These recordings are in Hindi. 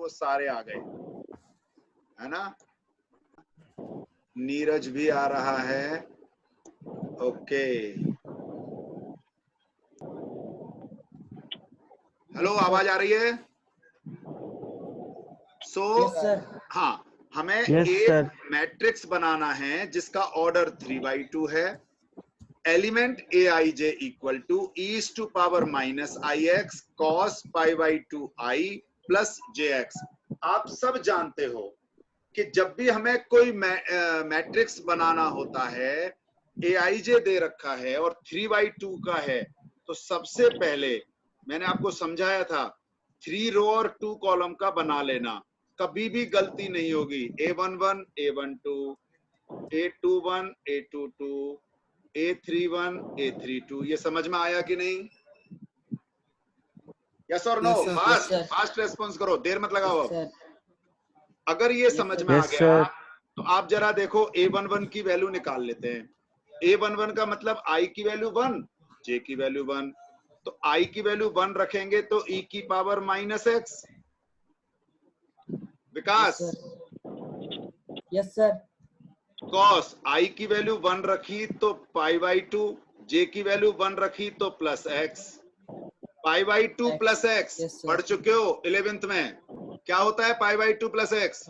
वो सारे आ गए, है ना। नीरज भी आ रहा है, ओके। हेलो, आवाज आ रही है? हाँ, हमें एक मैट्रिक्स बनाना है जिसका ऑर्डर 3/2 है। Element A I J equal to e's to power minus I X cos π/2 I plus J X. आप सब जानते हो कि जब भी हमें कोई मैट्रिक्स बनाना होता है, ए आई जे दे रखा है और 3/2 का है, तो सबसे पहले मैंने आपको समझाया था 3 रो और 2 कॉलम का बना लेना, कभी भी गलती नहीं होगी। A11 A12 A21 A22 A31 A32, ये समझ में आया कि नहीं? यस और नो? फास्ट रेस्पॉन्स करो, देर मत लगाओ। अगर ये समझ में आ गया तो आप जरा देखो A11 की वैल्यू निकाल लेते हैं। A11 का मतलब I की वैल्यू 1, J की वैल्यू 1, तो I की वैल्यू 1 रखेंगे तो e की power minus x. Vikas? Yes sir. Cos I की वैल्यू 1 रखी तो π/2, J की वैल्यू 1 रखी तो प्लस एक्स। π/2 प्लस एक्स पढ़ चुके हो 11th में। क्या होता है π/2 plus X?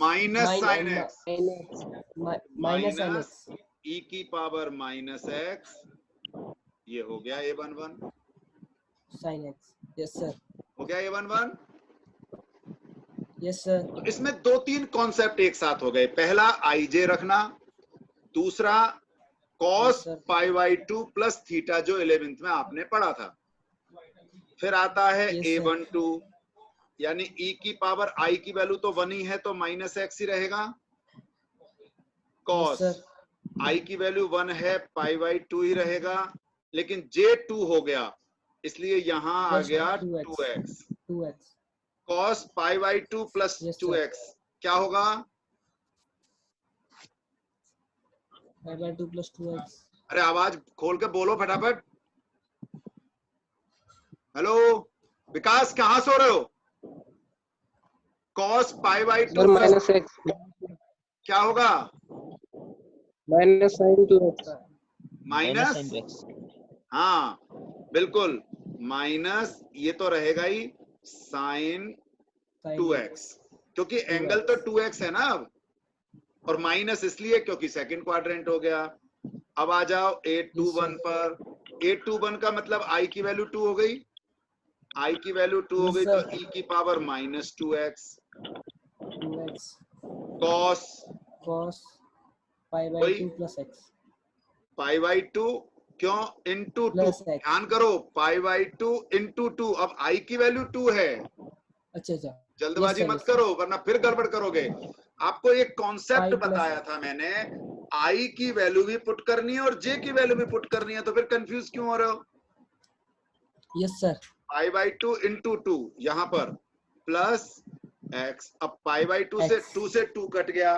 Minus sine X, minus e की पावर माइनस एक्स। ये हो गया A11 sine x. Yes sir. हो गया A11। Yes sir. तो इसमें 2-3 कॉन्सेप्ट एक साथ हो गए। पहला आई जे रखना, दूसरा कॉस π/2 प्लस थीटा जो 11th में आपने पढ़ा था। फिर आता है A12, यानी e की पावर I की वैल्यू तो 1 ही है तो माइनस एक्स ही रहेगा। कॉस I की वैल्यू 1 है, π/2 ही रहेगा, लेकिन J2 हो गया इसलिए यहां आ गया 2x। कॉस π/2 प्लस 2x क्या होगा? π/2 प्लस 2x। अरे आवाज खोल के बोलो फटाफट। हेलो विकास, कहां सो रहे हो? कॉस π/2 माइनस एक्स क्या होगा? Minus sign 2x। माइनस, हाँ बिल्कुल, माइनस ये तो रहेगा ही साइन 2x, क्योंकि एंगल तो 2x है ना अब, और माइनस इसलिए क्योंकि सेकंड क्वाड्रेंट हो गया। अब आ जाओ A21 पर। A21 का मतलब I की वैल्यू 2 हो गई, I की वैल्यू 2 हो गई तो e की power minus 2x। Cos π/2 plus X. π/2 क्यों? इंटू 2, ध्यान करो, π/2 इंटू 2। अब I की वैल्यू 2 है। अच्छा अच्छा, जल्दबाजी मत करो वरना फिर गड़बड़ करोगे। आपको एक कॉन्सेप्ट बताया था मैंने, I की वैल्यू भी पुट करनी है और J की वैल्यू भी पुट करनी है, तो फिर कंफ्यूज क्यों हो रहे हो? Yes sir. π/2 इंटू 2 यहाँ पर प्लस एक्स। अब π/2 से 2 से 2 कट गया,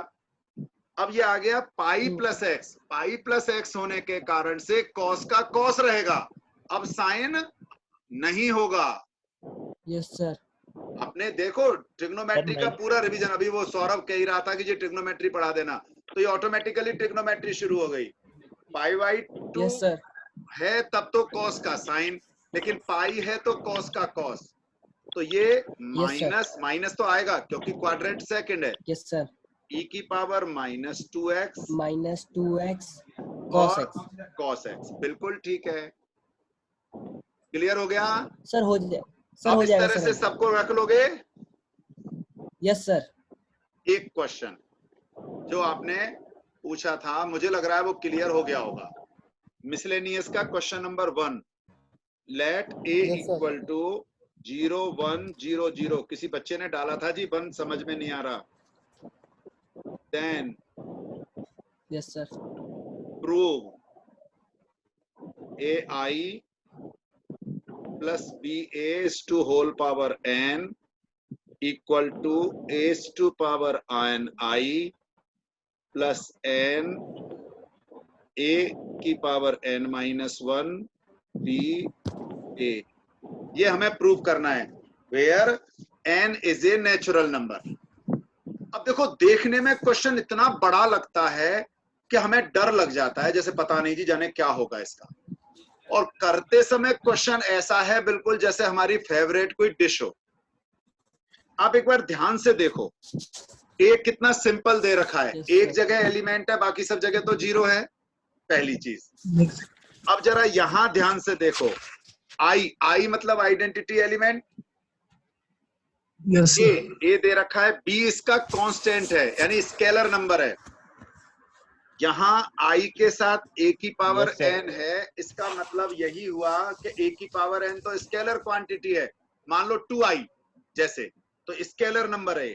अब ये आ गया pi plus x. Pi plus x होने के कारण से कॉस का कॉस रहेगा, अब साइन नहीं होगा। Yes sir. आपने देखो ट्रिग्नोमेट्री का पूरा रिवीजन, अभी वो सौरभ कह ही रहा था कि ये ट्रिग्नोमेट्री पढ़ा देना, तो ये ऑटोमेटिकली ट्रिग्नोमेट्री शुरू हो गई। π/2 है तब तो कॉस का साइन, लेकिन पाई है तो कॉस का कॉस, तो ये माइनस माइनस तो आएगा क्योंकि क्वाड्रेंट सेकंड है। Yes sir. e की power minus 2x cos x, बिल्कुल ठीक है। क्लियर हो गया सर? हो जाए सर, अब हो इस जाएगा तरह सर। से सबको रख लोगे। Yes sir. एक क्वेश्चन जो आपने पूछा था, मुझे लग रहा है वो क्लियर हो गया होगा। मिसलेनियस का question number 1, let a equal to 0 1 0 0। किसी बच्चे ने डाला था जी 1 समझ में नहीं आ रहा। Then yes sir. Prove ai plus b to whole power n equal to to power n I plus n a की पावर n -1 b a। ये हमें प्रूव करना है। Where n is a natural number. अब देखो, देखने में क्वेश्चन इतना बड़ा लगता है कि हमें डर लग जाता है, जैसे पता नहीं जी जाने क्या होगा इसका। और करते समय क्वेश्चन ऐसा है बिल्कुल जैसे हमारी फेवरेट कोई डिश हो। आप एक बार ध्यान से देखो, एक कितना सिंपल दे रखा है, एक जगह एलिमेंट है, बाकी सब जगह तो जीरो है, पहली चीज। अब जरा यहां ध्यान से देखो, आई मतलब आइडेंटिटी एलिमेंट, ए दे रखा है, बी इसका कांस्टेंट है यानी स्केलर नंबर है। यहां आई के साथ ए की पावर एन है, इसका मतलब यही हुआ कि ए की पावर एन तो स्केलर क्वांटिटी है, मान लो 2i जैसे, तो स्केलर नंबर है।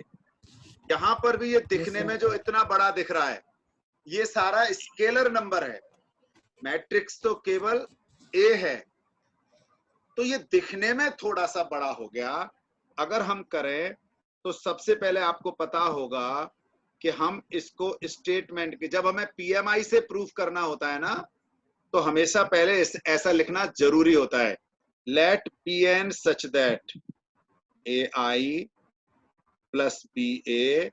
यहां पर भी ये दिखने में जो इतना बड़ा दिख रहा है, ये सारा स्केलर नंबर है। मैट्रिक्स तो केवल ए है, तो ये दिखने में थोड़ा सा बड़ा हो गया। अगर हम करें तो सबसे पहले आपको पता होगा कि हम इसको स्टेटमेंट के, जब हमें पीएमआई से प्रूफ करना होता है ना, तो हमेशा पहले ऐसा लिखना जरूरी होता है, let P N such that A I plus B A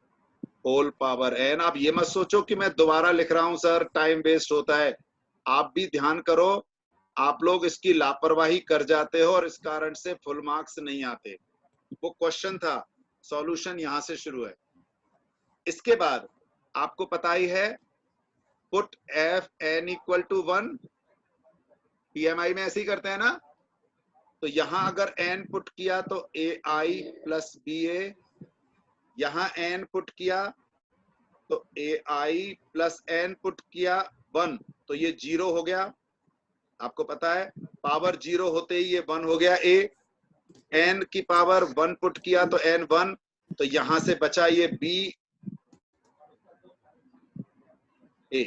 whole power N. आप ये मत सोचो कि मैं दोबारा लिख रहा हूं सर, टाइम वेस्ट होता है। आप भी ध्यान करो, आप लोग इसकी लापरवाही कर जाते हो और इस कारण से फुल मार्क्स नहीं आते। वो क्वेश्चन था, सॉल्यूशन यहां से शुरू है। इसके बाद आपको पता ही है, put F N equal to 1, PMI में ऐसे ही करते हैं ना। तो यहां अगर एन पुट किया तो ए आई प्लस बी ए, यहां एन पुट किया तो ए आई प्लस एन पुट किया 1, तो ये 0 हो गया। आपको पता है पावर 0 होते ही ये 1 हो गया। ए एन की पावर 1 पुट किया तो एन 1, तो यहां से बचा ये बी ए,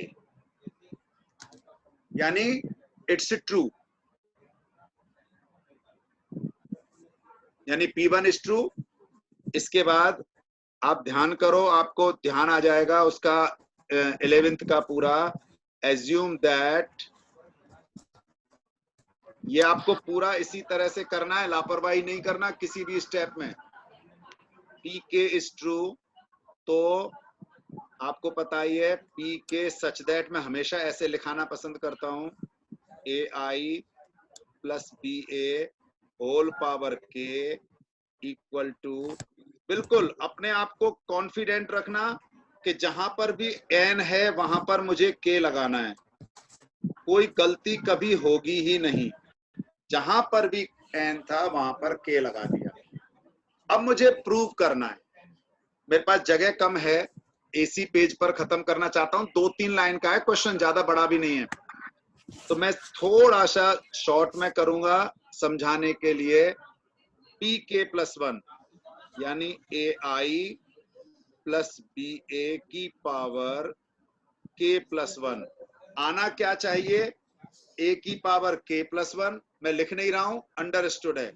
यानी इट्स ट्रू, यानी P1 इज ट्रू। इसके बाद आप ध्यान करो, आपको ध्यान आ जाएगा उसका 11th का पूरा। एज्यूम दैट, ये आपको पूरा इसी तरह से करना है, लापरवाही नहीं करना किसी भी स्टेप में। पी के इज ट्रू, तो आपको पता ही है पी के सच दैट मैं हमेशा ऐसे लिखाना पसंद करता हूं, ए I plus B A whole power के इक्वल टू, बिल्कुल अपने आप को कॉन्फिडेंट रखना कि जहां पर भी एन है वहां पर मुझे के लगाना है, कोई गलती कभी होगी ही नहीं। जहां पर भी एन था वहां पर के लगा दिया। अब मुझे प्रूव करना है, मेरे पास जगह कम है, एसी पेज पर खत्म करना चाहता हूं, 2-3 लाइन का है क्वेश्चन, ज्यादा बड़ा भी नहीं है, तो मैं थोड़ा सा शॉर्ट में करूंगा समझाने के लिए। पी के प्लस 1 यानी ए आई प्लस बी ए की पावर के प्लस 1, आना क्या चाहिए, ए की पावर के प्लस 1, मैं लिख नहीं रहा हूं, अंडरस्टूड है,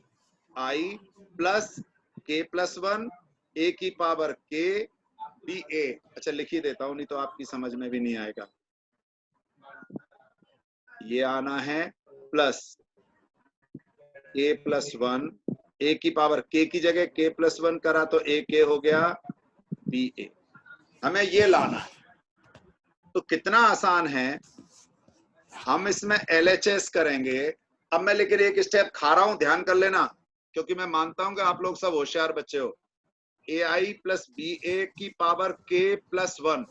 आई प्लस के प्लस 1 ए की पावर के बी ए। अच्छा लिख ही देता हूं, नहीं तो आपकी समझ में भी नहीं आएगा। ये आना है प्लस के प्लस 1, ए की पावर के की जगह के प्लस 1 करा तो ए के हो गया बी ए, हमें ये लाना है। तो कितना आसान है, हम इसमें LHS करेंगे। अब मैं लेकिन एक स्टेप खा रहा हूं, ध्यान कर लेना, क्योंकि मैं मानता हूं कि आप लोग सब होशियार बच्चे हो। ए आई प्लस बी ए की पावर के प्लस 1,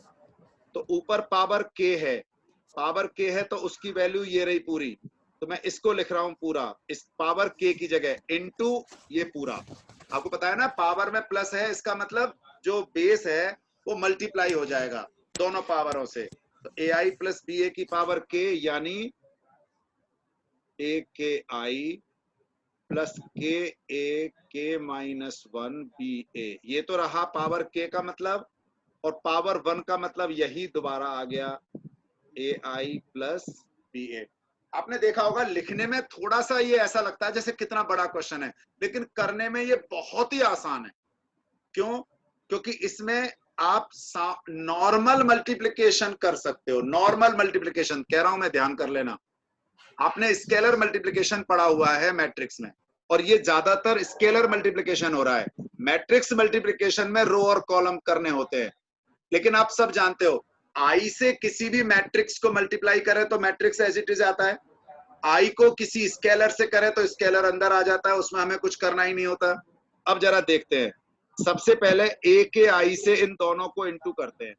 तो ऊपर पावर के है, पावर के है तो उसकी वैल्यू ये रही पूरी, तो मैं इसको लिख रहा हूं पूरा, इस पावर के की जगह इनटू ये पूरा। आपको पता है ना पावर में प्लस है, इसका मतलब जो बेस है वो मल्टीप्लाई हो जाएगा दोनों पावरों से। तो ए आई प्लस बी ए की पावर के यानी ए के आई प्लस के ए के माइनस 1 बी ए, ये तो रहा पावर के का मतलब, और पावर 1 का मतलब यही दोबारा आ गया ए आई प्लस बी ए। आपने देखा होगा लिखने में थोड़ा सा ये ऐसा लगता है जैसे कितना बड़ा क्वेश्चन है, लेकिन करने में ये बहुत ही आसान है। क्यों? क्योंकि इसमें आप नॉर्मल मल्टीप्लिकेशन कर सकते हो। नॉर्मल मल्टीप्लिकेशन कह रहा हूं मैं, ध्यान कर लेना, आपने स्केलर मल्टीप्लिकेशन पढ़ा हुआ है मैट्रिक्स में, और ये ज्यादातर स्केलर मल्टीप्लिकेशन हो रहा है। मैट्रिक्स मल्टीप्लिकेशन में रो और कॉलम करने होते हैं, लेकिन आप सब जानते हो आई से किसी भी मैट्रिक्स को मल्टीप्लाई करे तो मैट्रिक्स एज इट इज आता है, आई को किसी स्केलर से करे तो स्केलर अंदर आ जाता है, उसमें हमें कुछ करना ही नहीं होता। अब जरा देखते हैं, सबसे पहले ए के आई से इन दोनों को इनटू करते हैं।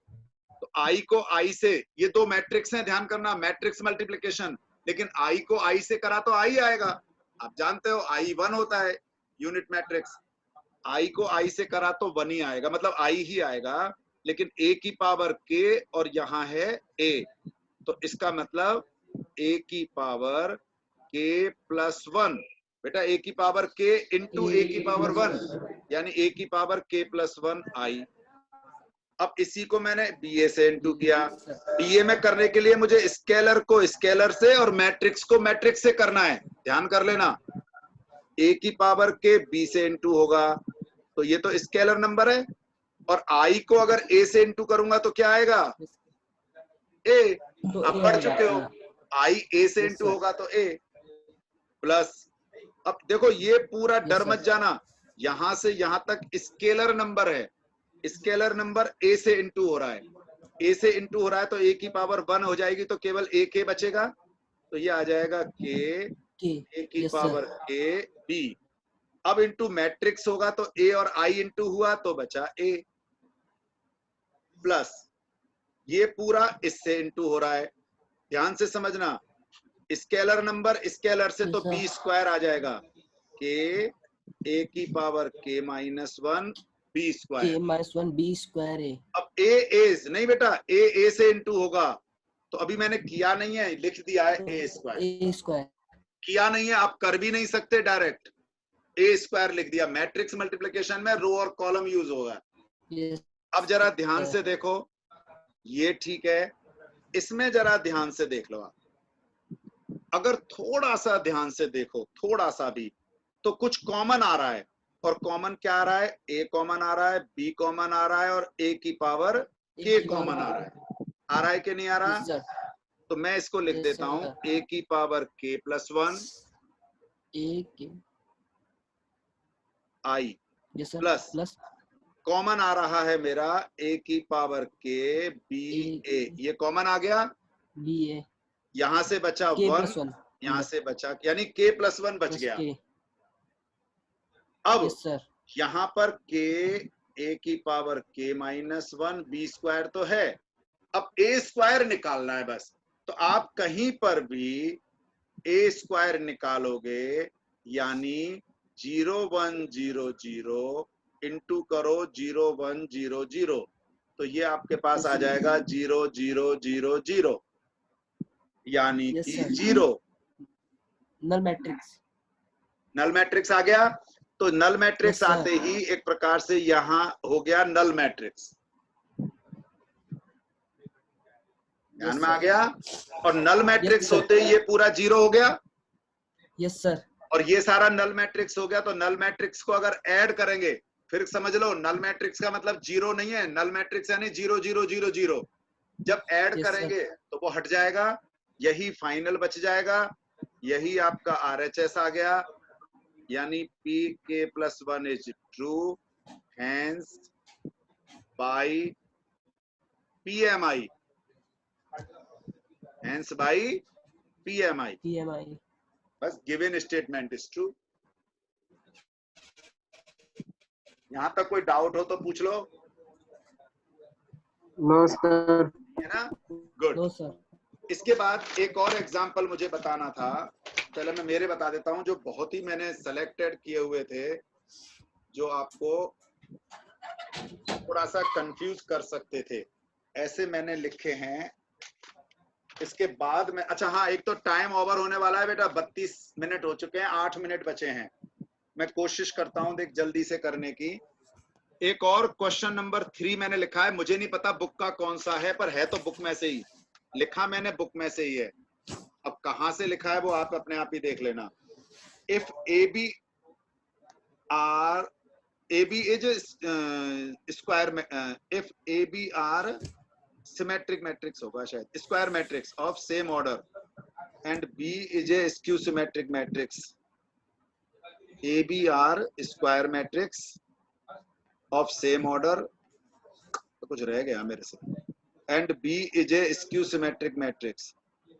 तो आई को आई से, ये दो मैट्रिक्स हैं, ध्यान करना, मैट्रिक्स मल्टीप्लिकेशन, लेकिन आई को आई से करा तो आई आएगा। आप जानते हो आई 1 होता है यूनिट मैट्रिक्स, आई को आई से करा तो 1 ही आएगा, मतलब आई ही आएगा, लेकिन ए की पावर के और यहाँ है ए, तो इसका मतलब ए की पावर के प्लस 1, बेटा ए की पावर के इंटू ए की पावर 1, यानी ए की पावर के प्लस 1 आई। अब इसी को मैंने बीए से इंटू किया। बीए में करने के लिए मुझे स्केलर को स्केलर से और मैट्रिक्स को मैट्रिक्स से करना है, ध्यान कर लेना। ए की पावर के बी से इंटू होगा, तो ये तो स्केलर नंबर है, और आई को अगर ए से इंटू करूंगा तो क्या आएगा, ए। अब पढ़ चुके हो, आई ए से इंटू होगा तो ए प्लस। अब देखो ये पूरा डर मत जाना, यहां से यहां तक स्केलर नंबर है, स्केलर नंबर ए से इंटू हो रहा है, ए से इंटू हो रहा है तो ए की पावर 1 हो जाएगी, तो केवल ए के बचेगा, तो ये आ जाएगा के ए की पावर के बी। अब इंटू मैट्रिक्स होगा तो ए और आई इंटू हुआ तो बचा ए प्लस, ये पूरा इससे इंटू हो रहा है, ध्यान से समझना। स्केलर नंबर स्केलर से तो बी स्क्वायर आ जाएगा, के ए की पावर के minus 1 B square, -1 B square A. अब ए नहीं बेटा, ए से इंटू होगा, तो अभी मैंने किया नहीं है, लिख दिया है ए स्क्वायर, किया नहीं है, आप कर भी नहीं सकते, डायरेक्ट ए स्क्वायर लिख दिया। मैट्रिक्स मल्टीप्लिकेशन में रो और कॉलम यूज होगा। अब जरा ध्यान से देखो, ये ठीक है, इसमें जरा ध्यान से देख लो आप, अगर थोड़ा सा ध्यान से देखो, थोड़ा सा भी, तो कुछ कॉमन आ रहा है, और कॉमन क्या आ रहा है, ए कॉमन आ रहा है, बी कॉमन आ रहा है, और ए की पावर के कॉमन आ रहा है कि नहीं आ रहा? तो मैं इसको लिख देता हूं, ए की पावर के प्लस 1 ए के आई प्लस कॉमन आ रहा है मेरा ए की पावर के बी ए, ये कॉमन आ गया, बी ए, यहां से बचा 1, यहां से बचा, यानी के प्लस 1 बच गया। अब यहां पर के ए की पावर के माइनस 1 बी स्क्वायर तो है, अब ए स्क्वायर निकालना है बस। तो आप कहीं पर भी ए स्क्वायर निकालोगे, यानी 0 1 0 0 इंटू करो 0 1 0 0, तो ये आपके पास आ जाएगा 0 0 0 0, यानी कि 0 नल मैट्रिक्स आ गया। तो नल मैट्रिक्स आते ही एक प्रकार से यहां हो गया नल मैट्रिक्स, ध्यान में आ गया, और नल मैट्रिक्स होते ही ये पूरा 0 हो गया। Yes sir. और ये सारा नल मैट्रिक्स हो गया, तो नल मैट्रिक्स को अगर ऐड करेंगे, फिर समझ लो नल मैट्रिक्स का मतलब 0 नहीं है, नल मैट्रिक्स यानी 0 0 0 0, जब ऐड करेंगे तो वो हट जाएगा, यही फाइनल बच जाएगा, यही आपका RHS आ गया, यानी P k plus 1 is true, hence by PMI, hence by PMI, बस given statement is true। यहां तक कोई डाउट हो तो पूछ लो। No sir. है ना, गुड। No sir. इसके बाद एक और एग्जाम्पल मुझे बताना था, पहले मैं मेरे बता देता हूं, जो बहुत ही मैंने सेलेक्टेड किए हुए थे, जो आपको थोड़ा सा कंफ्यूज कर सकते थे, ऐसे मैंने लिखे हैं। इसके बाद में, अच्छा हाँ, एक तो टाइम ओवर होने वाला है बेटा, 32 मिनट हो चुके हैं, 8 मिनट बचे हैं। मैं कोशिश करता हूं देख जल्दी से करने की। एक और क्वेश्चन नंबर 3 मैंने लिखा है, मुझे नहीं पता बुक का कौन सा है, पर है तो बुक में से ही लिखा, मैंने बुक में से ही है। अब कहां से लिखा है वो आप अपने आप ही देख लेना। इफ AB is स्क्वायर में, if AB are symmetric matrix होगा शायद, square matrix of same order, and B is a skew symmetric matrix, ABR square matrix of same order, तो कुछ रह गया मेरे से, and B is a skew symmetric matrix,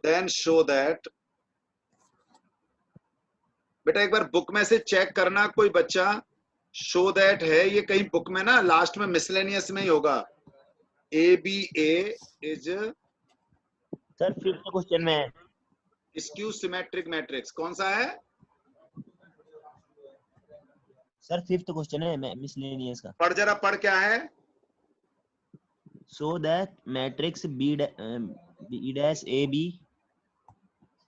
then show that. बेटा एक बार बुक में से चेक करना, कोई बच्चा शो दैट है, ये कहीं बुक में ना लास्ट में मिसलेनियस में ही होगा। ABA is sir 5th question में है। स्क्यू सिमेट्रिक मैट्रिक्स कौन सा है? सर 5th क्वेश्चन है मिसलेनियस का। पढ़ जरा, पढ़ क्या है? So that matrix B dash AB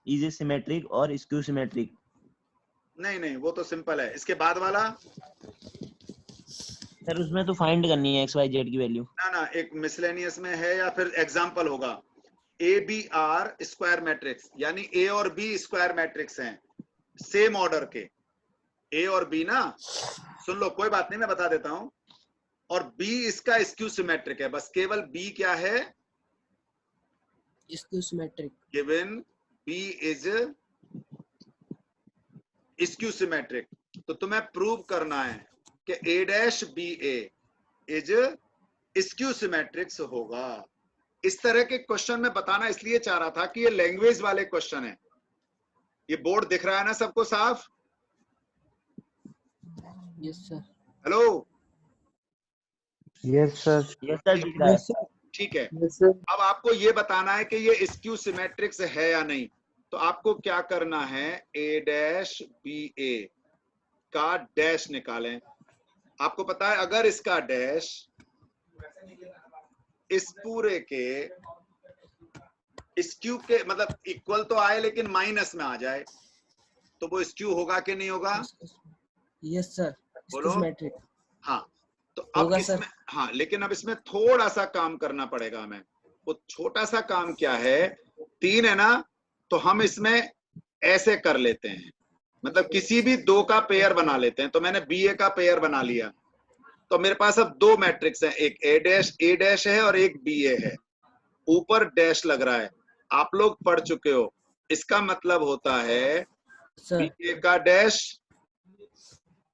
is a symmetric और स्क्यू सिमेट्रिक। नहीं नहीं, वो तो सिंपल है। इसके बाद वाला सर उसमें तो फाइंड करनी है XYZ की वैल्यू। ना ना, एक मिसलेनियस में है या फिर एग्जाम्पल होगा। ABR स्क्वायर मैट्रिक्स, यानी A और B स्क्वायर मैट्रिक्स हैं सेम ऑर्डर के। A और B ना, सुन लो, कोई बात नहीं, मैं बता देता हूं। और B इसका स्क्यू सिमेट्रिक है, बस केवल B क्या है? Skew symmetric. Given B is skew symmetric, तो तुम्हें प्रूव करना है कि A dash BA is skew symmetrics होगा। इस तरह के क्वेश्चन में बताना इसलिए चाह रहा था कि ये लैंग्वेज वाले क्वेश्चन है। ये बोर्ड दिख रहा है ना सबको साफ? Yes sir. Hello? Yes sir. Yes sir दिख रहा है। ठीक है। Yes sir. अब आपको ये बताना है कि ये स्क्यू सिमेट्रिक्स है या नहीं। तो आपको क्या करना है, A डैश BA का डैश निकालें। आपको पता है अगर इसका डैश इस पूरे के स्क्यू के मतलब इक्वल तो आए लेकिन माइनस में आ जाए, तो वो स्क्यू होगा कि नहीं होगा? Yes sir. बोलो। सिमेट्रिक। हाँ, तो अब इसमें, हाँ, लेकिन अब इसमें थोड़ा सा काम करना पड़ेगा हमें। वो छोटा सा काम क्या है, 3 है ना, तो हम इसमें ऐसे कर लेते हैं, मतलब किसी भी 2 का पेयर बना लेते हैं। तो मैंने BA का पेयर बना लिया, तो मेरे पास अब 2 मैट्रिक्स हैं, एक A डैश है और एक BA है। ऊपर डैश लग रहा है, आप लोग पढ़ चुके हो। इसका मतलब होता है BA का डैश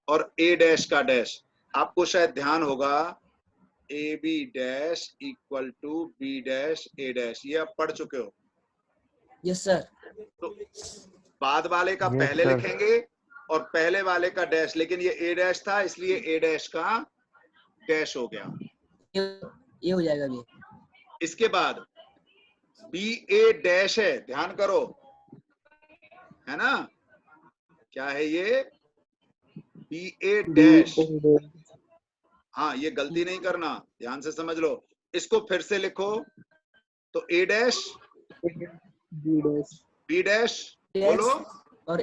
और A डैश का डैश। आपको शायद ध्यान होगा AB dash equal to B dash A dash, ये आप पढ़ चुके हो। Yes sir. तो बाद वाले का Yes, पहले sir. लिखेंगे और पहले वाले का डैश, लेकिन ये A डैश था इसलिए A डैश का डैश हो गया। ये हो जाएगा ये। इसके बाद BA डैश है, ध्यान करो, है ना? क्या है ये? BA dash. हाँ, ये गलती नहीं करना, ध्यान से समझ लो। इसको फिर से लिखो, तो A डैश B डैश, बोलो, और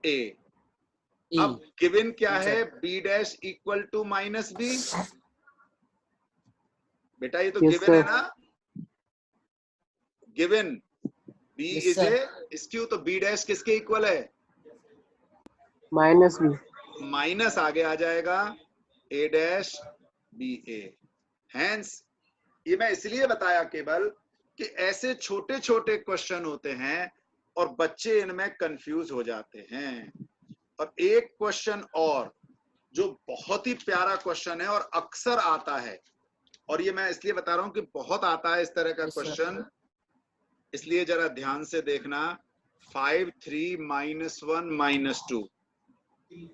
A। अब गिवन क्या है? B dash equal to minus B। बेटा ये तो गिवन है ना, given B is a skew, तो B डैश किसके इक्वल है? Minus B। माइनस आगे आ जाएगा A डैश BA। हैंस ये मैं इसलिए बताया केवल कि ऐसे छोटे छोटे क्वेश्चन होते हैं और बच्चे इनमें कंफ्यूज हो जाते हैं। और एक क्वेश्चन और जो बहुत ही प्यारा क्वेश्चन है और अक्सर आता है, और ये मैं इसलिए बता रहा हूं कि बहुत आता है इस तरह का क्वेश्चन, इसलिए जरा ध्यान से देखना। 5 3 -1 -2,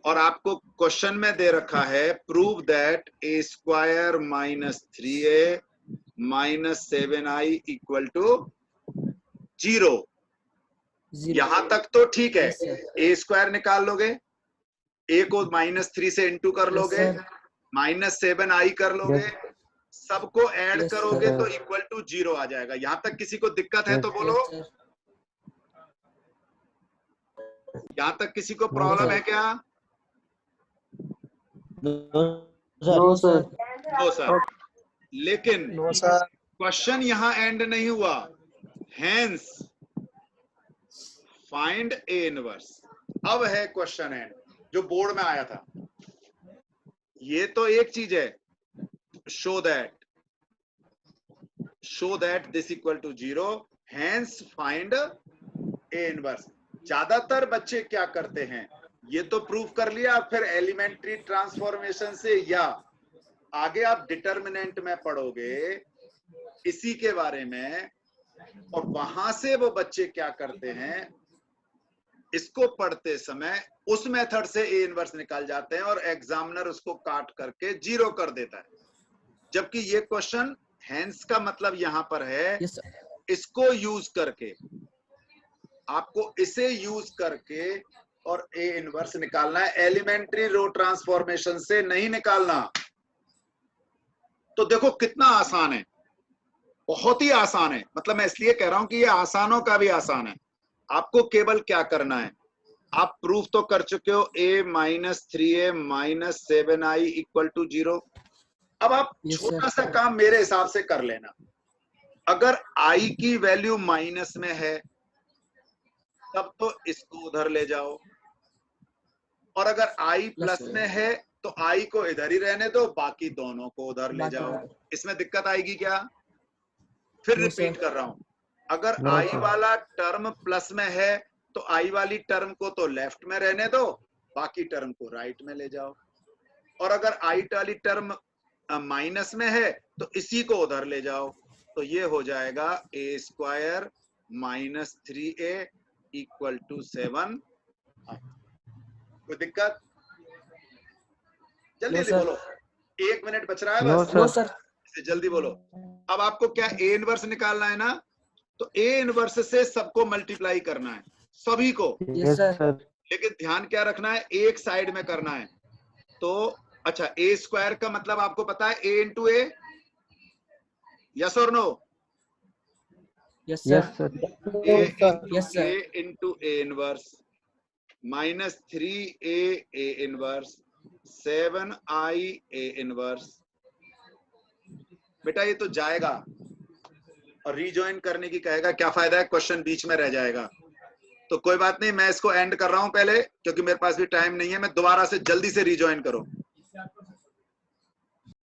और आपको क्वेश्चन में दे रखा है prove that A square -3A -7I equal to 0। यहां तक तो ठीक है। A स्क्वायर निकाल लोगे, A को -3 से इंटू कर लोगे, -7I कर लोगे, सबको ऐड करोगे तो इक्वल टू 0 आ जाएगा। यहां तक किसी को दिक्कत है तो बोलो। यहां तक किसी को प्रॉब्लम है क्या? No sir. No sir. लेकिन क्वेश्चन यहां एंड नहीं हुआ। Hence find A inverse. अब है क्वेश्चन एंड जो बोर्ड में आया था। ये तो एक चीज है, show that this equal to 0, hence find A inverse. ज्यादातर बच्चे क्या करते हैं, ये तो प्रूव कर लिया। फिर एलिमेंट्री ट्रांसफॉर्मेशन से या आगे आप डिटर्मिनेंट में पढ़ोगे इसी के बारे में, और वहां से वो बच्चे क्या करते हैं, इसको पढ़ते समय उस मेथड से ए इनवर्स निकाल जाते हैं और एग्जामिनर उसको काट करके 0 कर देता है। जबकि ये क्वेश्चन हैंस का मतलब यहां पर है यस सर, इसको यूज करके, आपको इसे यूज करके और ए इनवर्स निकालना है, एलिमेंट्री रो ट्रांसफॉर्मेशन से नहीं निकालना। तो देखो कितना आसान है, बहुत ही आसान है। मतलब मैं इसलिए कह रहा हूं कि ये आसानों का भी आसान है। आपको केवल क्या करना है, आप प्रूफ तो कर चुके हो a minus 3a minus 7i equal to 0। अब आप Yes, छोटा sir. सा काम मेरे हिसाब से कर लेना। अगर i की वैल्यू माइनस में है तब तो इसको उधर ले जाओ, और अगर i प्लस Plus, में है तो i को इधर ही रहने दो, बाकी दोनों को उधर ले बाकी जाओ। उधर। इसमें दिक्कत आएगी क्या? फिर No, रिपीट sir. कर रहा हूं, अगर No, i sir. वाला टर्म प्लस में है तो i वाली टर्म को तो लेफ्ट में रहने दो, बाकी टर्म को राइट में ले जाओ। और अगर i वाली टर्म माइनस में है तो इसी को उधर ले जाओ। तो ये हो जाएगा a square minus 3a equal to 7। कोई दिक्कत? जल्दी No, जल्दी sir. बोलो, 1 मिनट बच रहा है No, बस। sir. No, sir. जल्दी बोलो। अब आपको क्या ए इनवर्स निकालना है ना, तो ए इनवर्स से सबको मल्टीप्लाई करना है, सभी को। Yes, sir. लेकिन ध्यान क्या रखना है, एक साइड में करना है। तो अच्छा, ए स्क्वायर का मतलब आपको पता है ए इंटू ए, यस और no? Yes, sir. Yes, sir. A Yes, sir. Into A inverse minus 3a A inverse 7i A inverse. बेटा ये तो जाएगा और रीजॉइन करने की कहेगा, क्या फायदा है, क्वेश्चन बीच में रह जाएगा। तो कोई बात नहीं, मैं इसको एंड कर रहा हूं पहले, क्योंकि मेरे पास भी टाइम नहीं है। मैं दोबारा से जल्दी से रीजॉइन करो।